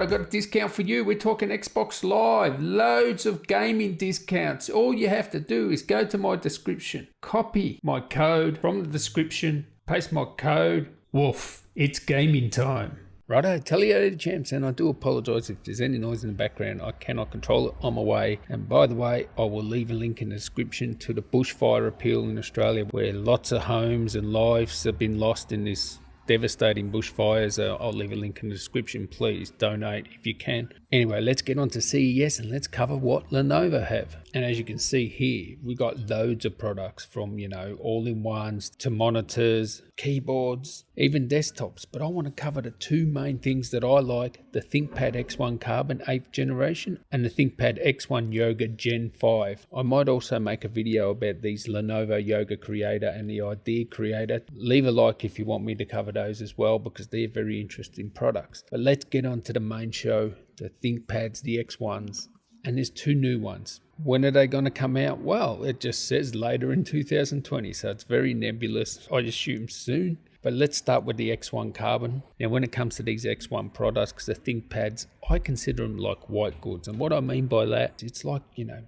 I got a discount for you. We're talking Xbox Live, loads of gaming discounts. All you have to do is go to my description, copy my code from the description, paste my code. Woof, it's gaming time. Righto, Telly champs, and I do apologise if there's any noise in the background. I cannot control it on my way. And by the way, I will leave a link in the description to the bushfire appeal in Australia, where lots of homes and lives have been lost in this devastating bushfires. I'll leave a link in the description. Please donate if you can. Anyway, let's get on to CES and let's cover what Lenovo have. And as you can see here, we got loads of products from, all-in-ones to monitors, keyboards, even desktops. But I want to cover the two main things that I like, the ThinkPad X1 Carbon 8th generation and the ThinkPad X1 Yoga Gen 5. I might also make a video about these Lenovo Yoga Creator and the Idea Creator. Leave a like if you want me to cover those as well, because they're very interesting products. But let's get on to the main show, the ThinkPads, the X1s. And there's two new ones. When are they going to come out? Well, it just says later in 2020, so it's very nebulous. I assume soon. But let's start with the X1 Carbon. Now, when it comes to these X1 products, the ThinkPads, I consider them like white goods. And what I mean by that, it's like,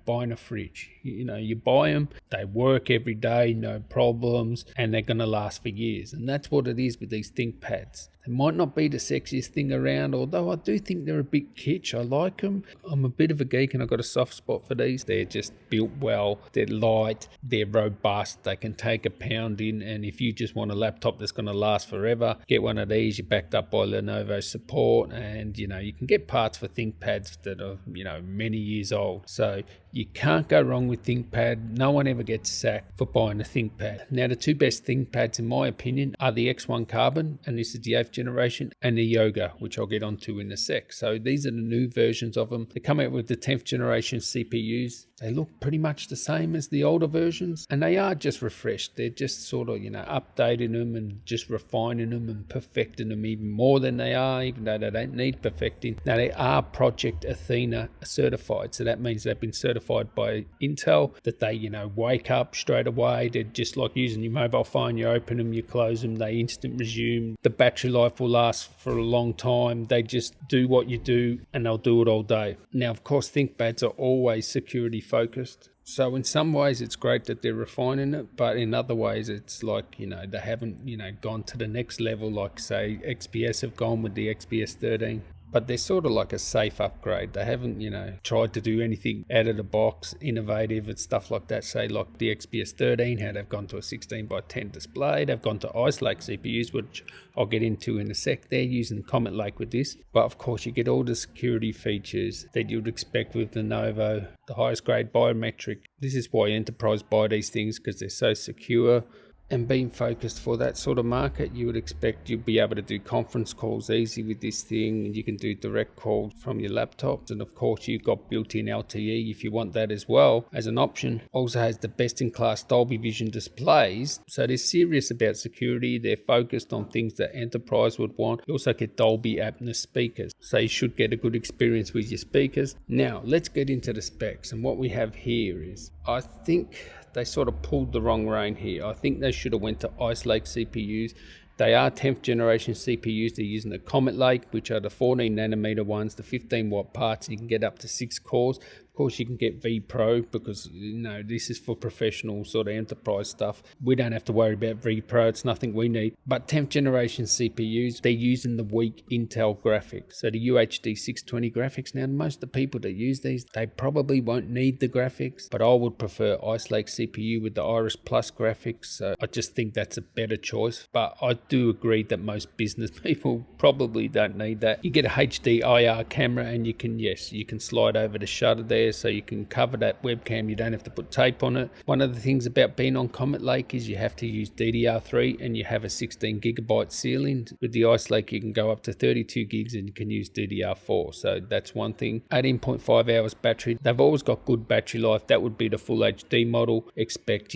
buying a fridge. You buy them, they work every day, no problems, and they're going to last for years. And that's what it is with these ThinkPads. They might not be the sexiest thing around, although I do think they're a bit kitsch. I like them. I'm a bit of a geek and I've got a soft spot for these. They're just built well, they're light, they're robust, they can take a pounding, and if you just want a laptop that's going to last forever, get one of these. You're backed up by Lenovo support, and you can get parts for ThinkPads that are many years old. So you can't go wrong with ThinkPad. No one ever gets sacked for buying a ThinkPad. Now, the two best ThinkPads in my opinion are the X1 Carbon, and this is the 8th generation, and the Yoga, which I'll get onto in a sec. So these are the new versions of them. They come out with the 10th generation CPUs. They look pretty much the same as the older versions, and they are just refreshed. They're just sort of, updating them and just refining them and perfecting them even more than they are, even though they don't need perfecting. Now, they are Project Athena certified, so that means they've been certified by Intel, that they, wake up straight away. They're just like using your mobile phone. You open them, you close them, they instant resume. The battery life will last for a long time. They just do what you do, and they'll do it all day. Now, of course, ThinkPads are always security focused. So in some ways it's great that they're refining it, but in other ways it's like, they haven't, gone to the next level like, say, XPS have gone with the XPS 13. But they're sort of like a safe upgrade. They haven't, tried to do anything out of the box, innovative and stuff like that. Say like the XPS 13, how they've gone to a 16:10 display. They've gone to Ice Lake CPUs, which I'll get into in a sec. They're using Comet Lake with this. But of course, you get all the security features that you'd expect with Lenovo, the highest grade biometric. This is why enterprise buy these things, because they're so secure. And being focused for that sort of market, you would expect you'll be able to do conference calls easy with this thing, and you can do direct calls from your laptops. And of course, you've got built-in LTE if you want that as well as an option. Also has the best-in-class Dolby Vision displays, so they're serious about security. They're focused on things that enterprise would want. You also get Dolby Atmos speakers, so you should get a good experience with your speakers. Now, let's get into the specs. And what we have here is, I think they sort of pulled the wrong rein here. I think they should have went to Ice Lake CPUs. They are 10th generation CPUs. They're using the Comet Lake, which are the 14 nanometer ones, the 15 watt parts. You can get up to 6 cores. Of course, you can get V Pro because, this is for professional sort of enterprise stuff. We don't have to worry about V Pro. It's nothing we need. But 10th generation CPUs, they're using the weak Intel graphics. So the UHD 620 graphics. Now, most of the people that use these, they probably won't need the graphics, but I would prefer Ice Lake CPU with the Iris Plus graphics. So I just think that's a better choice. But I do agree that most business people probably don't need that. You get a HD IR camera, and you can slide over the shutter there, so you can cover that webcam. You don't have to put tape on it. One of the things about being on Comet Lake is you have to use DDR3, and you have a 16 gigabyte ceiling. With the Ice Lake, you can go up to 32 gigs, and you can use DDR4. So that's one thing. 18.5 hours battery. They've always got good battery life. That would be the full HD model. Expect,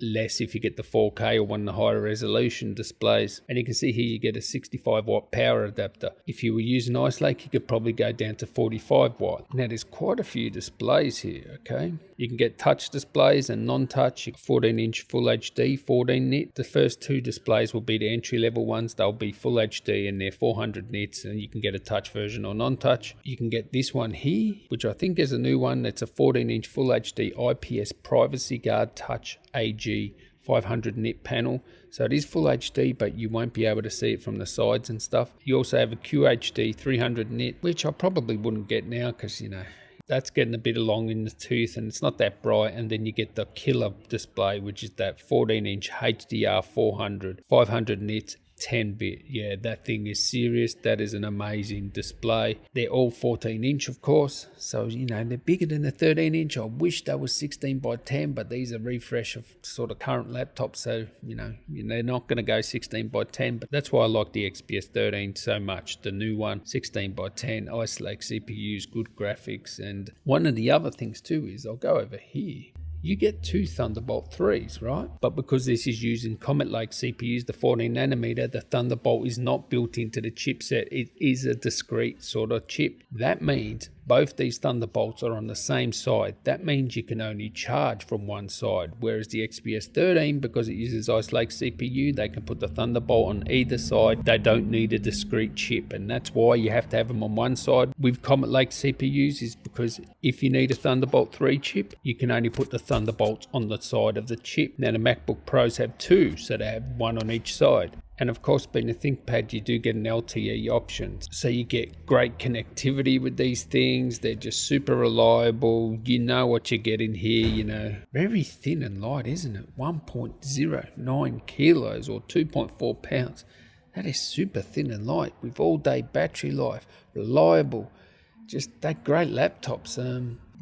less if you get the 4K or one of the higher resolution displays. And you can see here you get a 65 watt power adapter. If you were using Ice Lake, you could probably go down to 45 watt. Now, there's quite a few displays displays here, okay? You can get touch displays and non-touch, 14-inch Full HD, 14 nit. The first two displays will be the entry-level ones. They'll be Full HD and they're 400 nits, and you can get a touch version or non-touch. You can get this one here, which I think is a new one. It's a 14-inch Full HD IPS Privacy Guard Touch AG 500 nit panel. So it is Full HD, but you won't be able to see it from the sides and stuff. You also have a QHD 300 nit, which I probably wouldn't get now because, you know, that's getting a bit long in the tooth and it's not that bright. And then you get the killer display, which is that 14-inch HDR 400, 500 nits, 10-bit. Yeah, that thing is serious. That is an amazing display. They're all 14-inch, of course, so you know they're bigger than the 13-inch. I wish they was 16 by 10, but these are refresh of sort of current laptops, so you know they're not going to go 16 by 10. But that's why I like the XPS 13 so much. The new one, 16 by 10, Ice Lake CPUs, good graphics. And one of the other things too is, I'll go over here, you get two Thunderbolt 3s, right? But because this is using Comet Lake CPUs, the 14 nanometer, the Thunderbolt is not built into the chipset. It is a discrete sort of chip. That means both these Thunderbolts are on the same side. That means you can only charge from one side. Whereas the XPS 13, because it uses Ice Lake CPU, they can put the Thunderbolt on either side. They don't need a discrete chip, and that's why you have to have them on one side. With Comet Lake CPUs is because if you need a Thunderbolt 3 chip, you can only put the Thunderbolts on the side of the chip. Now the MacBook Pros have two, so they have one on each side. And of course, being a ThinkPad, you do get an LTE option. So you get great connectivity with these things. They're just super reliable. You know what you get in here, you know. Very thin and light, isn't it? 1.09 kilos or 2.4 pounds. That is super thin and light with all-day battery life. Reliable. Just that great laptops.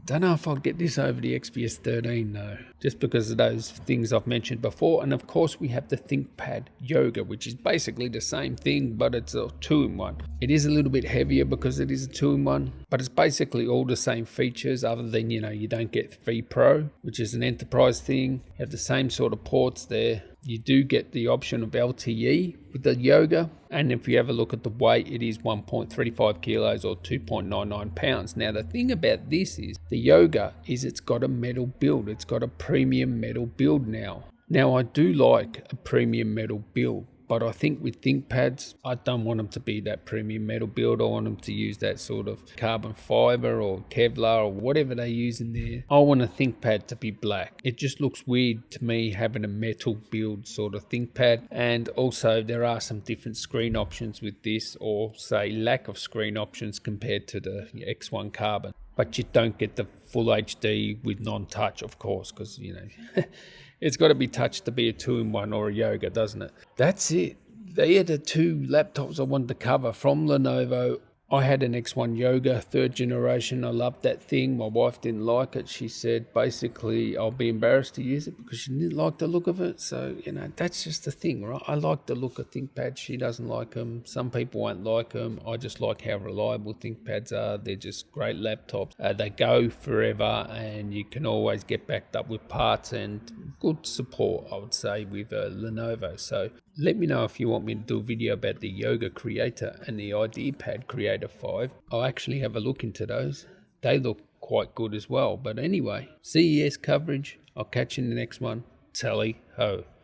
Don't know if I'll get this over the XPS 13 though, just because of those things I've mentioned before. And of course we have the ThinkPad Yoga, which is basically the same thing, but it's a 2-in-1. It is a little bit heavier because it is a 2-in-1, but it's basically all the same features other than, you know, you don't get V Pro, which is an enterprise thing. You have the same sort of ports there. You do get the option of LTE with the Yoga, and if you have a look at the weight, it is 1.35 kilos or 2.99 pounds. Now the thing about this is the Yoga is it's got a metal build. It's got a premium metal build now. Now I do like a premium metal build, but I think with ThinkPads, I don't want them to be that premium metal build. I want them to use that sort of carbon fiber or Kevlar or whatever they use in there. I want a ThinkPad to be black. It just looks weird to me having a metal build sort of ThinkPad. And also there are some different screen options with this, or say lack of screen options compared to the X1 Carbon. But you don't get the full HD with non-touch, of course, because, you know, it's got to be touch to be a 2-in-1 or a Yoga, doesn't it? That's it. They are the two laptops I wanted to cover from Lenovo. I had an X1 Yoga, 3rd generation. I loved that thing. My wife didn't like it. She said, basically, I'll be embarrassed to use it because she didn't like the look of it. So, you know, that's just the thing, right? I like the look of ThinkPads. She doesn't like them. Some people won't like them. I just like how reliable ThinkPads are. They're just great laptops. They go forever and you can always get backed up with parts, and good support, I would say, with Lenovo. So let me know if you want me to do a video about the Yoga Creator and the IdeaPad Creator 5. I'll actually have a look into those. They look quite good as well. But anyway, CES coverage. I'll catch you in the next one. Tally ho.